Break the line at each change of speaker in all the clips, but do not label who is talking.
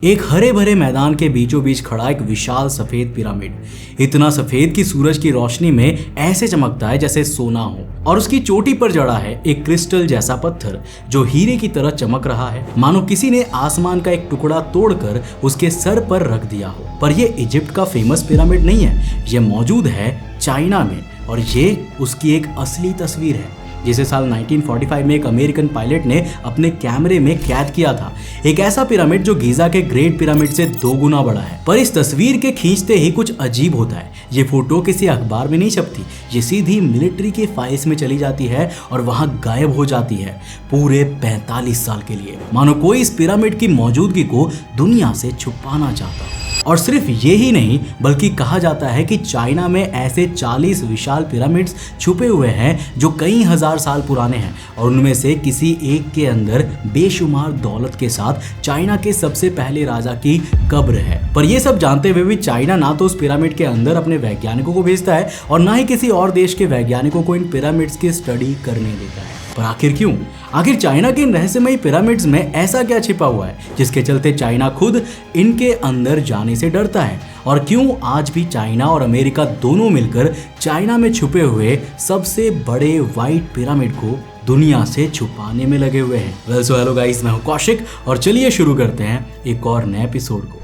एक हरे भरे मैदान के बीचों बीच खड़ा एक विशाल सफेद पिरामिड, इतना सफेद कि सूरज की रोशनी में ऐसे चमकता है जैसे सोना हो। और उसकी चोटी पर जड़ा है एक क्रिस्टल जैसा पत्थर जो हीरे की तरह चमक रहा है, मानो किसी ने आसमान का एक टुकड़ा तोड़कर उसके सर पर रख दिया हो। पर यह इजिप्ट का फेमस पिरामिड नहीं है, यह मौजूद है चाइना में और ये उसकी एक असली तस्वीर है जिसे साल 1945 में एक अमेरिकन पायलट ने अपने कैमरे में कैद किया था। एक ऐसा पिरामिड जो गीजा के ग्रेट पिरामिड से 2 गुना बड़ा है। पर इस तस्वीर के खींचते ही कुछ अजीब होता है। ये फोटो किसी अखबार में नहीं छपती, ये सीधी मिलिट्री के फाइल्स में चली जाती है और वहां गायब हो जाती है पूरे 45 साल के लिए, मानो कोई इस पिरामिड की मौजूदगी को दुनिया से छुपाना चाहता। और सिर्फ ये ही नहीं बल्कि कहा जाता है कि चाइना में ऐसे 40 विशाल पिरामिड्स छुपे हुए हैं जो कई हजार साल पुराने हैं और उनमें से किसी एक के अंदर बेशुमार दौलत के साथ चाइना के सबसे पहले राजा की कब्र है। पर ये सब जानते हुए भी चाइना ना तो उस पिरामिड के अंदर अपने वैज्ञानिकों को भेजता है और ना ही किसी और देश के वैज्ञानिकों को इन पिरामिड्स की स्टडी करने देता है। पर आखिर क्यों? आखिर चाइना के इन रहस्यमयी पिरामिड्स में ऐसा क्या छिपा हुआ है जिसके चलते चाइना खुद इनके अंदर जाने से डरता है? और क्यों आज भी चाइना और अमेरिका दोनों मिलकर चाइना में छुपे हुए सबसे बड़े व्हाइट पिरामिड को दुनिया से छुपाने में लगे हुए हैं? वेल सो हेलो गाइस, मैं हूं कौशिक और चलिए शुरू करते हैं एक और नए एपिसोड को।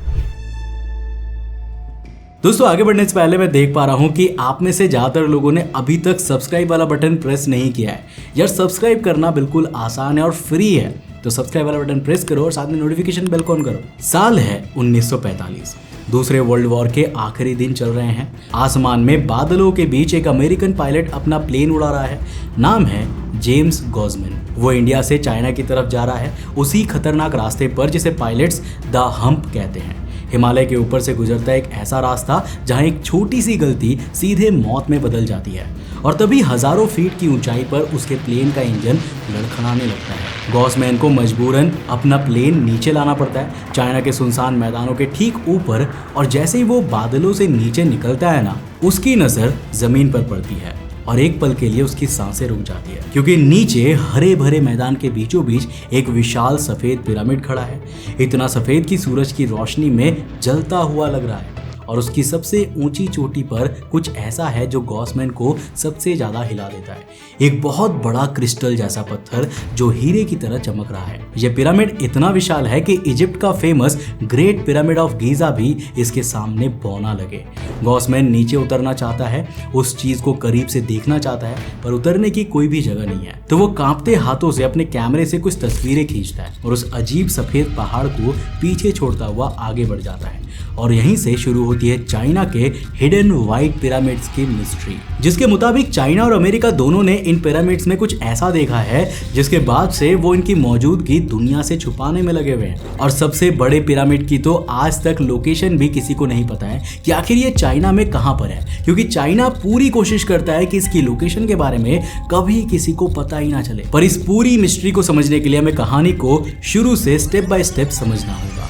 दोस्तों, आगे बढ़ने से पहले मैं देख पा रहा हूं कि आप में से ज्यादातर लोगों ने अभी तक सब्सक्राइब वाला बटन प्रेस नहीं किया है। यार, सब्सक्राइब करना बिल्कुल आसान है और फ्री है, तो सब्सक्राइब वाला बटन प्रेस करो और साथ में नोटिफिकेशन बेल ऑन करो। साल है 1945, दूसरे वर्ल्ड वॉर के आखिरी दिन चल रहे हैं। आसमान में बादलों के बीच एक अमेरिकन पायलट अपना प्लेन उड़ा रहा है। नाम है जेम्स गॉसमैन। वो इंडिया से चाइना की तरफ जा रहा है, उसी खतरनाक रास्ते पर जिसे पायलट्स द हम्प कहते हैं। हिमालय के ऊपर से गुजरता है एक ऐसा रास्ता जहां एक छोटी सी गलती सीधे मौत में बदल जाती है और तभी हजारों फीट की ऊंचाई पर उसके प्लेन का इंजन लड़खड़ाने लगता है। गॉसमैन को मजबूरन अपना प्लेन नीचे लाना पड़ता है चाइना के सुनसान मैदानों के ठीक ऊपर, और जैसे ही वो बादलों से नीचे निकलता है ना, उसकी नजर जमीन पर पड़ती है और एक पल के लिए उसकी सांसें रुक जाती है, क्योंकि नीचे हरे भरे मैदान के बीचों बीच एक विशाल सफेद पिरामिड खड़ा है। इतना सफेद कि सूरज की रोशनी में जलता हुआ लग रहा है और उसकी सबसे ऊंची चोटी पर कुछ ऐसा है जो गॉसमैन को सबसे ज्यादा हिला देता है। एक बहुत बड़ा क्रिस्टल जैसा पत्थर जो हीरे की तरह चमक रहा है। यह पिरामिड इतना विशाल है कि इजिप्ट का famous great pyramid of Giza भी इसके सामने बौना लगे। गॉसमैन नीचे उतरना चाहता है, उस चीज को करीब से देखना चाहता है, पर उतरने की कोई भी जगह नहीं है। तो वो कांपते हाथों से अपने कैमरे से कुछ तस्वीरें खींचता है और उस अजीब सफेद पहाड़ को पीछे छोड़ता हुआ आगे बढ़ जाता है। और यहीं से शुरू होती है चाइना के हिडन व्हाइट पिरामिड्स की मिस्ट्री, जिसके मुताबिक चाइना और अमेरिका दोनों ने इन पिरामिड्स में कुछ ऐसा देखा है जिसके बाद से वो इनकी मौजूदगी दुनिया से छुपाने में लगे हुए हैं। और सबसे बड़े पिरामिड की तो आज तक लोकेशन भी किसी को नहीं पता है कि आखिर ये चाइना में कहां पर है, क्योंकि चाइना पूरी कोशिश करता है कि इसकी लोकेशन के बारे में कभी किसी को पता ही ना चले। पर इस पूरी मिस्ट्री को समझने के लिए हमें कहानी को शुरू से स्टेप बाय स्टेप समझना होगा।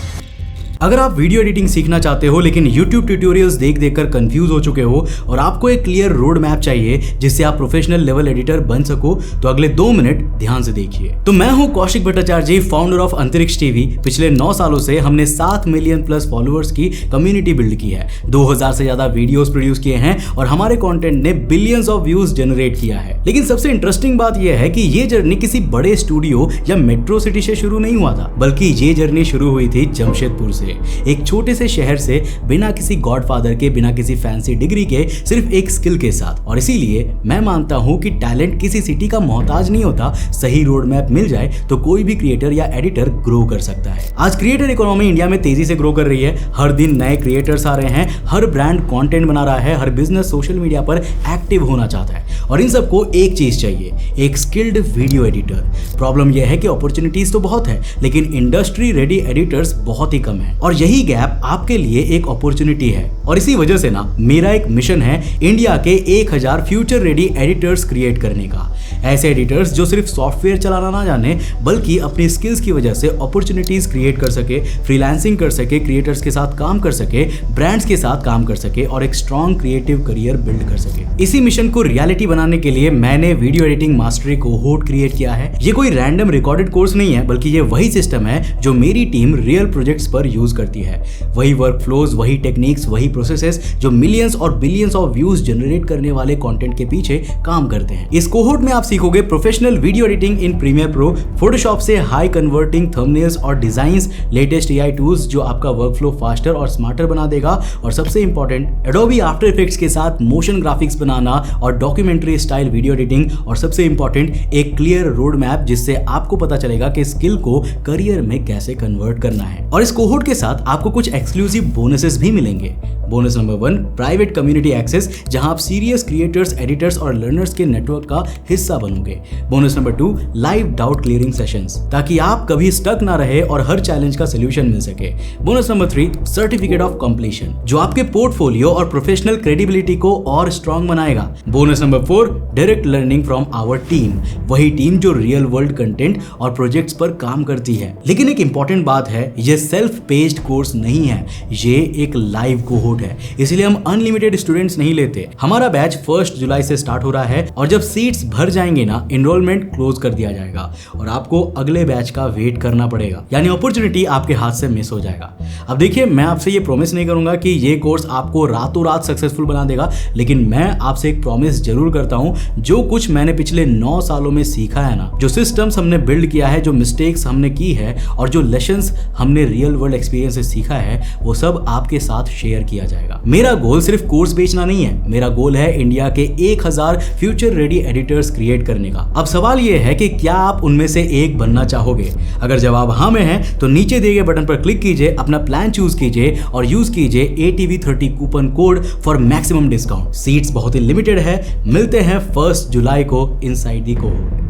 अगर आप वीडियो एडिटिंग सीखना चाहते हो लेकिन YouTube ट्यूटोरियल्स देख देखकर कंफ्यूज हो चुके हो और आपको एक क्लियर रोड मैप चाहिए जिससे आप प्रोफेशनल लेवल एडिटर बन सको, तो अगले 2 मिनट ध्यान से देखिए। तो मैं हूं कौशिक भट्टाचार्य, फाउंडर ऑफ अंतरिक्ष टीवी। पिछले 9 सालों से हमने 7 मिलियन प्लस फॉलोअर्स की कम्युनिटी बिल्ड की है, 2000 से ज्यादा वीडियोस प्रोड्यूस किए हैं और हमारे कंटेंट ने बिलियंस ऑफ व्यूज जनरेट किया है। लेकिन सबसे इंटरेस्टिंग बात यह है कि ये जर्नी किसी बड़े स्टूडियो या मेट्रो सिटी से शुरू नहीं हुआ था, बल्कि ये जर्नी शुरू हुई थी जमशेदपुर से, एक छोटे से शहर से, बिना किसी गॉडफादर के, बिना किसी फैंसी डिग्री के, सिर्फ एक स्किल के साथ। और इसीलिए मैं मानता हूं कि टैलेंट किसी सिटी का मोहताज नहीं होता। सही रोड मैप मिल जाए तो कोई भी क्रिएटर या एडिटर ग्रो कर सकता है। आज क्रिएटर इकोनॉमी इंडिया में तेजी से ग्रो कर रही है। हर दिन नए क्रिएटर्स आ रहे हैं, हर ब्रांड कंटेंट बना रहा है, हर बिजनेस सोशल मीडिया पर एक्टिव होना चाहता है और इन सबको एक चीज चाहिए, एक स्किल्ड वीडियो एडिटर। प्रॉब्लम यह है कि अपॉर्चुनिटीज तो बहुत है लेकिन इंडस्ट्री रेडी एडिटर्स बहुत ही कम है और यही गैप आपके लिए एक अपॉर्चुनिटी है। और इसी वजह से ना मेरा एक मिशन है इंडिया के 1000 फ्यूचर रेडी एडिटर्स क्रिएट करने का। ऐसे एडिटर्स जो सिर्फ सॉफ्टवेयर चलाना ना जाने बल्कि अपनी स्किल्स की वजह से अपॉर्चुनिटीज क्रिएट कर सके, फ्रीलांसिंग कर सके, क्रिएटर्स के साथ काम कर सके, ब्रांड्स के साथ काम कर सके और एक स्ट्रॉन्ग क्रिएटिव करियर बिल्ड कर सके। इसी मिशन को रियलिटी बनाने के लिए मैंने video editing mastery cohort create किया है। ये कोई रैंडम रिकॉर्डेड कोर्स नहीं है बल्कि ये वही सिस्टम है जो मेरी टीम रियल प्रोजेक्ट्स पर यूज यूज करती है। वही वर्क फ्लोज, वही टेक्निक्स, वही प्रोसेसेस जो मिलियंस और बिलियंस ऑफ व्यूज जनरेट करने वाले कंटेंट के पीछे काम करते हैं। इस कोहोर्ट में आप सीखोगे professional video editing in Premiere Pro, Photoshop से हाई कन्वर्टिंग थंबनेल्स और डिजाइंस, लेटेस्ट एआई टूल्स जो आपका वर्कफ्लो फास्टर और स्मार्टर बना देगा, और सबसे इंपॉर्टेंट एडोबी आफ्टर इफेक्ट्स के साथ मोशन ग्राफिक्स बनाना और डॉक्यूमेंट्री स्टाइल वीडियो एडिटिंग, और सबसे इंपॉर्टेंट एक क्लियर रोड मैप जिससे आपको पता चलेगा कि स्किल को करियर में कैसे कन्वर्ट करना है। और इस कोहोर्ट के साथ आपको कुछ एक्सक्लूसिव बोनसेस भी मिलेंगे। Bonus number 1, private community access, जहां आप सीरियस क्रिएटर्स, एडिटर्स और लर्नर्स के नेटवर्क का हिस्सा बनोगे। Bonus number 2, live doubt clearing sessions, ताकि आप कभी स्टक ना रहे और हर चैलेंज का सोल्यूशन मिल सके। Bonus number 3, certificate of completion, जो आपके पोर्टफोलियो और प्रोफेशनल क्रेडिबिलिटी को और स्ट्रांग बनाएगा। Bonus number 4, direct learning from our team, वही टीम जो रियल वर्ल्ड कंटेंट और प्रोजेक्ट्स पर काम करती है। लेकिन एक इंपॉर्टेंट बात है, ये सेल्फ पेस्ड कोर्स नहीं है, ये एक लाइव कोहोर्ट है, इसलिए हम अनलिमिटेड स्टूडेंट्स नहीं लेते। हमारा बैच 1 जुलाई से स्टार्ट हो रहा है और जब सीट्स भर जाएंगे ना, एनरोलमेंट क्लोज कर दिया जाएगा और आपको अगले बैच का वेट करना पड़ेगा, यानी अपॉर्चुनिटी आपके हाथ से मिस हो जाएगा। अब देखिए, मैं आपसे ये प्रॉमिस नहीं करूंगा कि ये कोर्स आपको रातों रात सक्सेसफुल बना देगा, लेकिन मैं आपसे एक प्रॉमिस जरूर करता हूं, जो कुछ मैंने पिछले 9 सालों में सीखा है ना, जो सिस्टम्स हमने बिल्ड किया है, जो मिस्टेक्स हमने की है और जो लेसन्स हमने रियल वर्ल्ड एक्सपीरियंस से सीखा है, वो सब आपके साथ शेयर किया जाएगा। मेरा गोल सिर्फ कोर्स बेचना नहीं है, मेरा गोल है इंडिया के 1000 फ्यूचर रेडी एडिटर्स क्रिएट करने का। अब सवाल ये है कि क्या आप उनमें से एक बनना चाहोगे? अगर जवाब हाँ में है तो नीचे दिए गए बटन पर क्लिक कीजिए, अपना प्लान चूज कीजिए और यूज कीजिए ATV30 coupon code for maximum discount. Seats बहुत ही लिमिटेड है। मिलते हैं 1 जुलाई को इनसाइड द कोहोर्ट।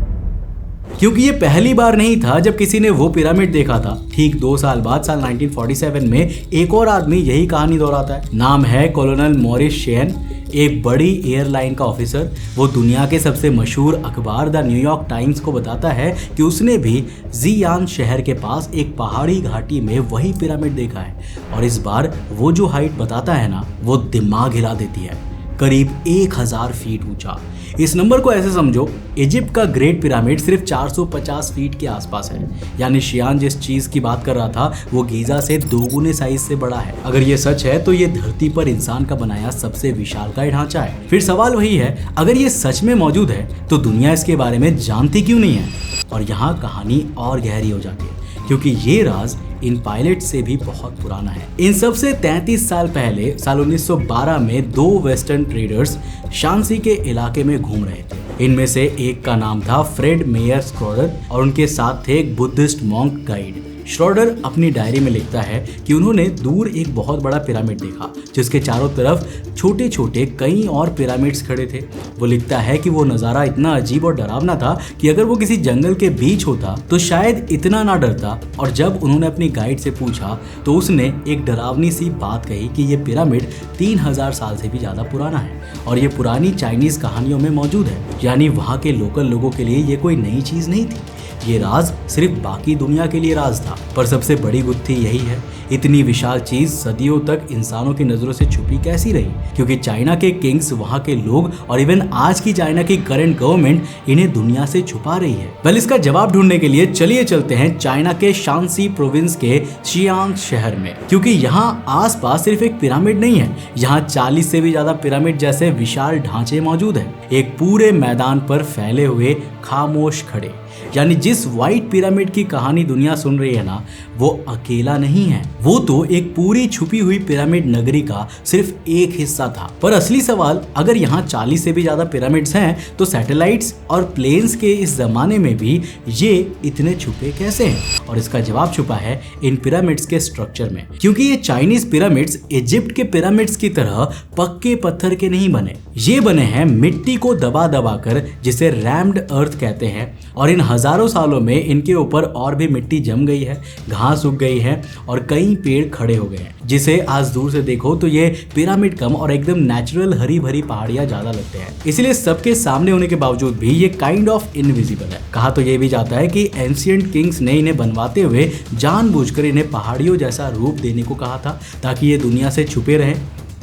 क्योंकि ये पहली बार नहीं था जब किसी ने वो पिरामिड देखा था। ठीक 2 साल बाद साल 1947 में एक और आदमी यही कहानी दोहराता है। नाम है कॉलोनल मॉरिस शेन, एक बड़ी एयरलाइन का ऑफिसर। वो दुनिया के सबसे मशहूर अखबार द न्यूयॉर्क टाइम्स को बताता है कि उसने भी जियान शहर के पास एक पहाड़ी घाटी में वही पिरामिड देखा है। और इस बार वो जो हाइट बताता है ना, वो दिमाग हिला देती है, करीब 1000 फीट ऊंचा। इस नंबर को ऐसे समझो, इजिप्ट का ग्रेट पिरामिड सिर्फ 450 फीट के आसपास है, यानी शियान जिस चीज की बात कर रहा था वो गीजा से 2 गुने साइज से बड़ा है। अगर ये सच है तो ये धरती पर इंसान का बनाया सबसे विशालकाय ढांचा है। फिर सवाल वही है, अगर ये सच में मौजूद है तो दुनिया इसके बारे में जानती क्यों नहीं है? और यहाँ कहानी और गहरी हो जाती है, क्योंकि ये राज इन पायलट से भी बहुत पुराना है। इन सबसे 33 साल पहले साल 1912 में 2 वेस्टर्न ट्रेडर्स शांसी के इलाके में घूम रहे थे। इनमें से एक का नाम था फ्रेड मेयर श्रोडर और उनके साथ थे एक बुद्धिस्ट मॉन्क गाइड। श्रोडर अपनी डायरी में लिखता है कि उन्होंने दूर एक बहुत बड़ा पिरामिड देखा, जिसके चारों तरफ छोटे छोटे कई और पिरामिड्स खड़े थे। वो लिखता है कि वो नज़ारा इतना अजीब और डरावना था कि अगर वो किसी जंगल के बीच होता तो शायद इतना ना डरता। और जब उन्होंने अपनी गाइड से पूछा तो उसने एक डरावनी सी बात कही कि ये पिरामिड 3000 साल से भी ज़्यादा पुराना है और ये पुरानी चाइनीज़ कहानियों में मौजूद है। यानी वहाँ के लोकल लोगों के लिए ये कोई नई चीज़ नहीं थी, ये राज सिर्फ बाकी दुनिया के लिए राज था। पर सबसे बड़ी गुत्थी यही है, इतनी विशाल चीज सदियों तक इंसानों की नजरों से छुपी कैसी रही? क्योंकि चाइना के किंग्स, वहाँ के लोग और इवन आज की चाइना की करंट गवर्नमेंट इन्हें दुनिया से छुपा रही है। वेल, इसका जवाब ढूंढने के लिए चलिए चलते हैं चाइना के शांसी प्रोविंस के शियांग शहर में, क्योंकि यहाँ आसपास सिर्फ एक पिरामिड नहीं है, यहाँ 40 से भी ज्यादा पिरामिड जैसे विशाल ढांचे मौजूद है, एक पूरे मैदान पर फैले हुए खामोश खड़े। यानी जिस व्हाइट पिरामिड की कहानी दुनिया सुन रही है ना, वो अकेला नहीं है, वो तो एक पूरी छुपी हुई पिरामिड नगरी का सिर्फ एक हिस्सा था। पर असली सवाल, अगर यहाँ 40 से भी ज्यादा पिरामिड्स हैं तो सैटेलाइट्स और प्लेन्स के इस जमाने में भी ये इतने छुपे कैसे हैं? और इसका जवाब छुपा है इन पिरामिड्स के स्ट्रक्चर में, क्योंकि ये चाइनीज पिरामिड्स इजिप्ट के पिरामिड्स की तरह पक्के पत्थर के नहीं बने, ये बने हैं मिट्टी को दबा दबा कर, जिसे रैम्ड अर्थ कहते हैं। और इन हजारों सालों में इनके ऊपर और भी मिट्टी जम गई है, घास उग गई है और कई पेड़ खड़े हो गए हैं, जिसे आज दूर से देखो तो ये पिरामिड कम और एकदम नेचुरल हरी भरी पहाड़ियां ज्यादा लगते हैं। इसलिए सबके सामने होने के बावजूद भी ये काइंड ऑफ इनविजिबल है। कहा तो ये भी जाता है कि एंशिएंट किंग्स ने इन्हें बनवाते हुए जानबूझकर इन्हें पहाड़ियों जैसा रूप देने को कहा था, ताकि ये दुनिया से छुपे रहें।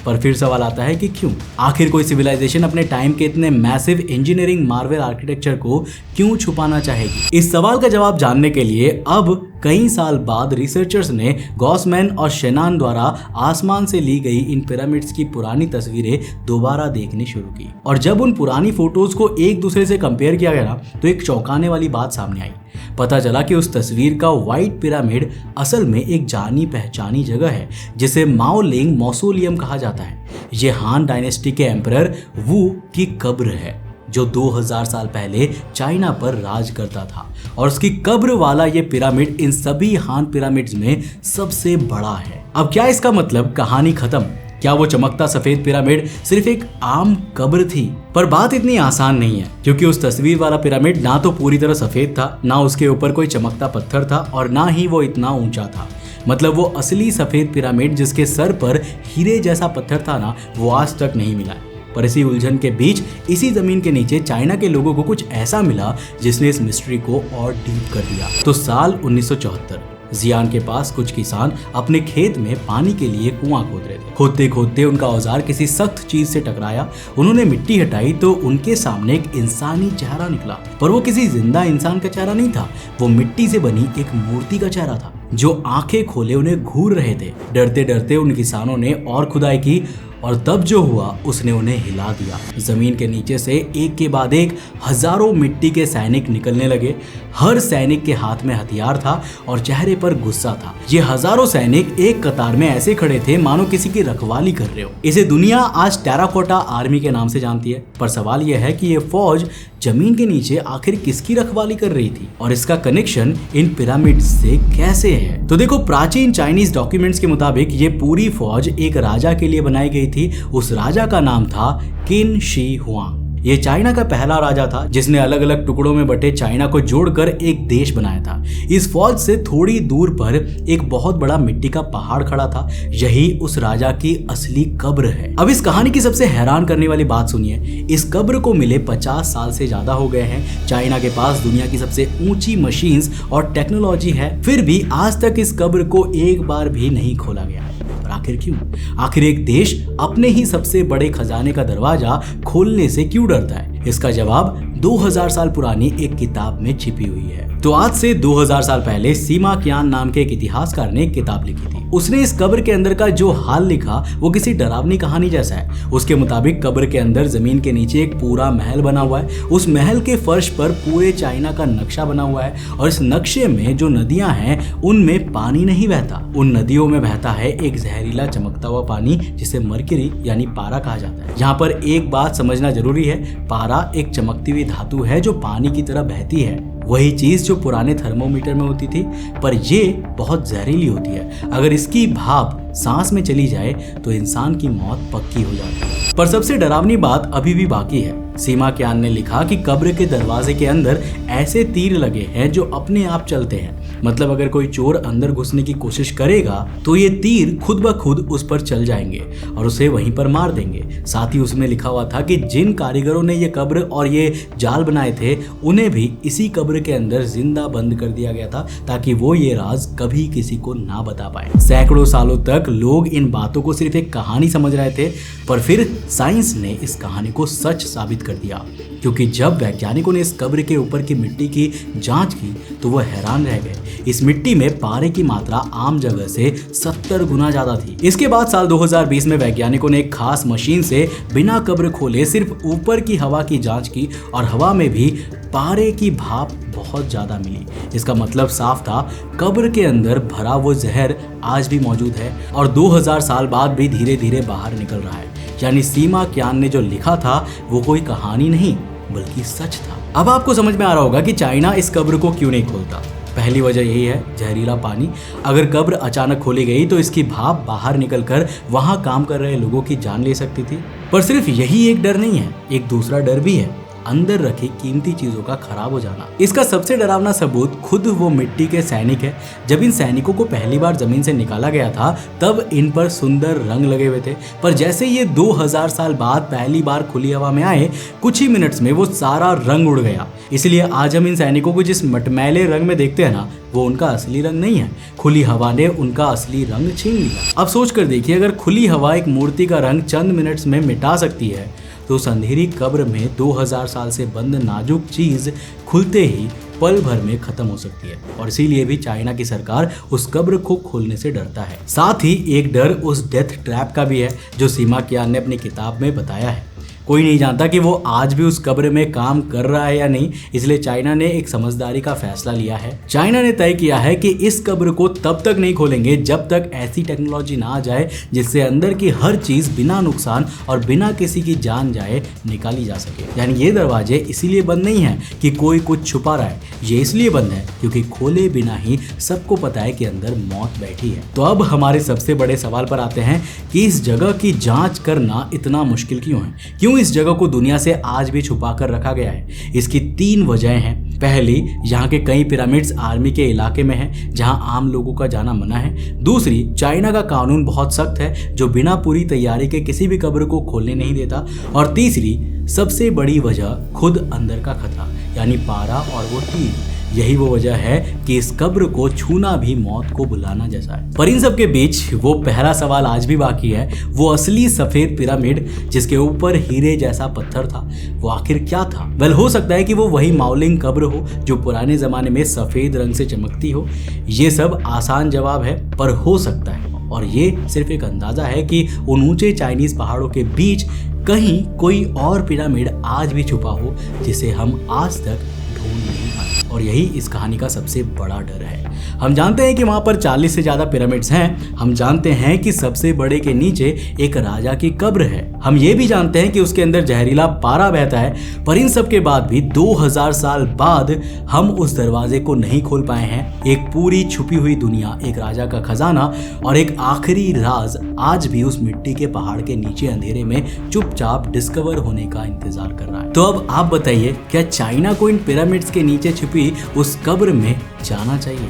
पर फिर सवाल आता है कि क्यों? आखिर कोई सिविलाइजेशन अपने टाइम के इतने मैसिव इंजीनियरिंग मार्वल आर्किटेक्चर को क्यों छुपाना चाहेगी? इस सवाल का जवाब जानने के लिए अब कई साल बाद रिसर्चर्स ने गॉसमैन और शेनान द्वारा आसमान से ली गई इन पिरामिड्स की पुरानी तस्वीरें दोबारा देखनी शुरू की। और जब उन पुरानी फोटोज को एक दूसरे से कंपेयर किया गया तो एक चौंकाने वाली बात सामने आई। पता चला कि उस तस्वीर का व्हाइट पिरामिड असल में एक जानी पहचानी जगह है जिसे माओलिंग मौसोलियम कहा जाता है। ये हान डायनेस्टी के एम्परर वू की कब्र है जो 2000 साल पहले चाइना पर राज करता था, और उसकी कब्र वाला ये पिरामिड इन सभी हान पिरामिड्स में सबसे बड़ा है। अब क्या इसका मतलब कहानी खत्म? क्या वो चमकता सफेद पिरामिड सिर्फ एक आम कब्र थी? पर बात इतनी आसान नहीं है, क्योंकि उस तस्वीर वाला पिरामिड ना तो पूरी तरह सफेद था, ना उसके ऊपर कोई चमकता पत्थर था, और ना ही वो इतना ऊंचा था। मतलब वो असली सफेद पिरामिड जिसके सर पर हीरे जैसा पत्थर था ना, वो आज तक नहीं मिला है। पर इसी उलझन के बीच, इसी जमीन के नीचे चाइना के लोगों को कुछ ऐसा मिला जिसने इस मिस्ट्री को और डीप कर दिया। तो साल 1974 जियान के पास कुछ किसान अपने खेत में पानी के लिए कुआं खोद रहे थे। खोदते खोदते उनका औजार किसी सख्त चीज से टकराया। उन्होंने मिट्टी हटाई तो उनके सामने एक इंसानी चेहरा निकला, पर वो किसी जिंदा इंसान का चेहरा नहीं था। वो मिट्टी से बनी एक मूर्ति का चेहरा था जो आंखें खोले उन्हें घूर रहे थे। डरते डरते उन किसानों ने और खुदाई की, और तब जो हुआ उसने उन्हें हिला दिया। जमीन के नीचे से एक के बाद एक हजारों मिट्टी के सैनिक निकलने लगे। हर सैनिक के हाथ में हथियार था और चेहरे पर गुस्सा था। ये हजारों सैनिक एक कतार में ऐसे खड़े थे मानो किसी की रखवाली कर रहे हो। इसे दुनिया आज टेराकोटा आर्मी के नाम से जानती है। पर सवाल यह है कि ये फौज जमीन के नीचे आखिर किसकी रखवाली कर रही थी, और इसका कनेक्शन इन पिरामिड्स से कैसे है? तो देखो, प्राचीन चाइनीज डॉक्यूमेंट्स के मुताबिक ये पूरी फौज एक राजा के लिए बनाई गई थी। उस राजा का नाम था किन शी हुआंग। ये चाइना का पहला राजा था जिसने अलग अलग टुकड़ों में बटे चाइना को जोड़कर एक देश बनाया था। इस फौज से थोड़ी दूर पर एक बहुत बड़ा मिट्टी का पहाड़ खड़ा था। यही उस राजा की असली कब्र है। अब इस कहानी की सबसे हैरान करने वाली बात सुनिए। इस कब्र को मिले 50 साल से ज्यादा हो गए हैं। चाइना के पास दुनिया की सबसे ऊंची मशीन्स और टेक्नोलॉजी है, फिर भी आज तक इस कब्र को एक बार भी नहीं खोला गया। आखिर क्यों? आखिर एक देश अपने ही सबसे बड़े खजाने का दरवाजा खोलने से क्यों डरता है? इसका जवाब 2000 साल पुरानी एक किताब में छिपी हुई है। तो आज से 2000 साल पहले सीमा क्यान नाम के एक इतिहासकार ने एक किताब लिखी थी। उसने इस कब्र के अंदर का जो हाल लिखा वो किसी डरावनी कहानी जैसा है। उसके मुताबिक कब्र के अंदर जमीन के नीचे एक पूरा महल बना हुआ है। उस महल के फर्श पर पूरे चाइना का नक्शा बना हुआ है, और इस नक्शे में जो नदियां हैं उनमें पानी नहीं बहता। उन नदियों में बहता है एक जहरीला चमकता हुआ पानी जिसे मरकरी यानी पारा कहा जाता है। यहाँ पर एक बात समझना जरूरी है, पारा एक चमकती हुई धातु है जो पानी की तरह बहती है। वही चीज जो पुराने थर्मोमीटर में होती थी, पर ये बहुत जहरीली होती है। अगर इसकी भाप सांस में चली जाए तो इंसान की मौत पक्की हो जाती है। पर सबसे डरावनी बात अभी भी बाकी है। सीमा क्यान ने लिखा कि कब्र के दरवाजे के अंदर ऐसे तीर लगे हैं जो अपने आप चलते हैं। मतलब अगर कोई चोर अंदर घुसने की कोशिश करेगा तो ये तीर खुद ब खुद उस पर चल जाएंगे और उसे वहीं पर मार देंगे। साथ ही उसमें लिखा हुआ था कि जिन कारीगरों ने ये कब्र और ये जाल बनाए थे उन्हें भी इसी कब्र के अंदर जिंदा बंद कर दिया गया था ताकि वो ये राज कभी किसी को ना बता पाए। सैकड़ों सालों तक लोग इन बातों को सिर्फ एक कहानी समझ रहे थे, पर फिर साइंस ने इस कहानी को सच साबित कर दिया, क्योंकि जब वैज्ञानिकों ने इस कब्र के ऊपर की मिट्टी की जांच की तो वो हैरान रह गए। इस मिट्टी में पारे की मात्रा आम जगह से 70 गुना ज्यादा थी। इसके बाद साल 2020 में वैज्ञानिकों ने एक खास मशीन से बिना कब्र खोले सिर्फ ऊपर की हवा की जांच की और हवा में भी पारे की भाप बहुत ज्यादा मिली। इसका मतलब साफ था, कब्र के अंदर भरा वो जहर आज भी मौजूद है और 2000 साल बाद भी धीरे धीरे बाहर निकल रहा है। यानी सीमा क्यान ने जो लिखा था वो कोई कहानी नहीं बल्कि सच था। अब आपको समझ में आ रहा होगा कि चाइना इस कब्र को क्यों नहीं खोलता। पहली वजह यही है, जहरीला पानी। अगर कब्र अचानक खोली गई तो इसकी भाप बाहर निकलकर वहां काम कर रहे लोगों की जान ले सकती थी। पर सिर्फ यही एक डर नहीं है, एक दूसरा डर भी है, अंदर रखी कीमती चीजों का खराब हो जाना। इसका सबसे डरावना सबूत खुद वो मिट्टी के सैनिक है। जब इन सैनिकों को पहली बार जमीन से निकाला गया था तब इन पर सुंदर रंग लगे हुए थे, पर जैसे ये 2000 साल बाद पहली बार खुली हवा में आए, कुछ ही मिनट्स में वो सारा रंग उड़ गया। इसलिए आज हम इन सैनिकों को जिस मटमैले रंग में देखते हैं ना, वो उनका असली रंग नहीं है। खुली हवा ने उनका असली रंग छीन लिया। अब सोच कर देखिए, अगर खुली हवा एक मूर्ति का रंग चंद मिनट्स में मिटा सकती है तो उस अंधेरी कब्र में 2000 साल से बंद नाजुक चीज खुलते ही पल भर में खत्म हो सकती है और इसीलिए भी चाइना की सरकार उस कब्र को खोलने से डरता है। साथ ही एक डर उस डेथ ट्रैप का भी है जो सीमा कियान ने अपनी किताब में बताया है। कोई नहीं जानता कि वो आज भी उस कब्र में काम कर रहा है या नहीं, इसलिए चाइना ने एक समझदारी का फैसला लिया है। चाइना ने तय किया है कि इस कब्र को तब तक नहीं खोलेंगे जब तक ऐसी टेक्नोलॉजी ना आ जाए जिससे अंदर की हर चीज बिना नुकसान और बिना किसी की जान जाए निकाली जा सके। यानी ये दरवाजे इसीलिए बंद नहीं है कि कोई कुछ छुपा रहा है, ये इसलिए बंद है क्योंकि खोले बिना ही सबको पता है कि अंदर मौत बैठी है। तो अब हमारे सबसे बड़े सवाल पर आते हैं कि इस जगह की जांच करना इतना मुश्किल क्यों है, क्यों इस जगह को दुनिया से आज भी छुपा कर रखा गया है। इसकी 3 वजहें हैं। पहली, यहाँ के कई पिरामिड्स आर्मी के इलाके में हैं जहाँ आम लोगों का जाना मना है। दूसरी, चाइना का कानून बहुत सख्त है जो बिना पूरी तैयारी के किसी भी कब्र को खोलने नहीं देता। और तीसरी सबसे बड़ी वजह खुद अंदर का खतरा, यानी पारा और वो तीर। यही वो वजह है कि इस कब्र को छूना भी मौत को बुलाना जैसा है। पर इन सब के बीच वो पहला सवाल आज भी बाकी है, वो असली सफेद पिरामिड जिसके ऊपर हीरे जैसा पत्थर था, वो आखिर क्या था? वेल, हो सकता है कि वो वही माओलिंग कब्र हो जो पुराने जमाने में सफेद रंग से चमकती हो। ये सब आसान जवाब है, पर हो सकता है, और ये सिर्फ एक अंदाजा है कि उन ऊंचे चाइनीज पहाड़ों के बीच कहीं कोई और पिरामिड आज भी छुपा हो जिसे हम आज तक ढूंढ नहीं पाए। और यही इस कहानी का सबसे बड़ा डर है। हम जानते हैं कि वहां पर 40 से ज्यादा पिरामिड्स हैं। हम जानते हैं कि सबसे बड़े के नीचे एक राजा की कब्र है। हम ये भी जानते हैं कि उसके अंदर जहरीला पारा बहता है। पर इन सब के बाद भी 2000 साल बाद हम उस दरवाजे को नहीं खोल पाए हैं। एक पूरी छुपी हुई दुनिया, एक राजा का खजाना और एक आखिरी राज आज भी उस मिट्टी के पहाड़ के नीचे अंधेरे में चुपचाप डिस्कवर होने का इंतजार कर रहा है। तो अब आप बताइए, क्या चाइना को इन पिरामिड्स के नीचे छुपी उस कब्र में जाना चाहिए?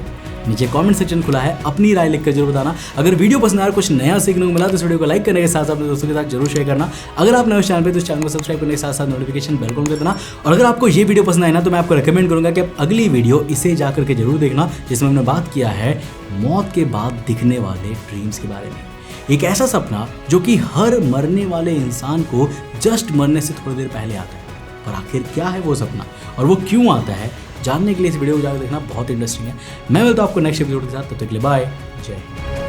नीचे कमेंट सेक्शन खुला है, अपनी राय लिखकर जरूर बताना। अगर वीडियो पसंद आया, कुछ नया सीखने को मिला तो इस वीडियो को लाइक करने के साथ साथ अपने दोस्तों के साथ जरूर शेयर करना। अगर आप नए उस चैनल पे तो इस चैनल को सब्सक्राइब करने के साथ साथ नोटिफिकेशन बेल को कर देना। और अगर आपको ये वीडियो पसंद आए ना तो मैं आपको रिकमेंड करूंगा कि आप अगली वीडियो इसे जाकर के जरूर देखना, जिसमें हमने बात किया है मौत के बाद दिखने वाले ड्रीम्स के बारे में। एक ऐसा सपना जो कि हर मरने वाले इंसान को जस्ट मरने से थोड़ी देर पहले आता है। पर आखिर क्या है वो सपना और वो क्यों आता है, जानने के लिए इस वीडियो को जाकर देखना बहुत इंटरेस्टिंग है। मैं मिलता हूं आपको नेक्स्ट एपिसोड के साथ, तब तक के लिए बाय, जय हिंद।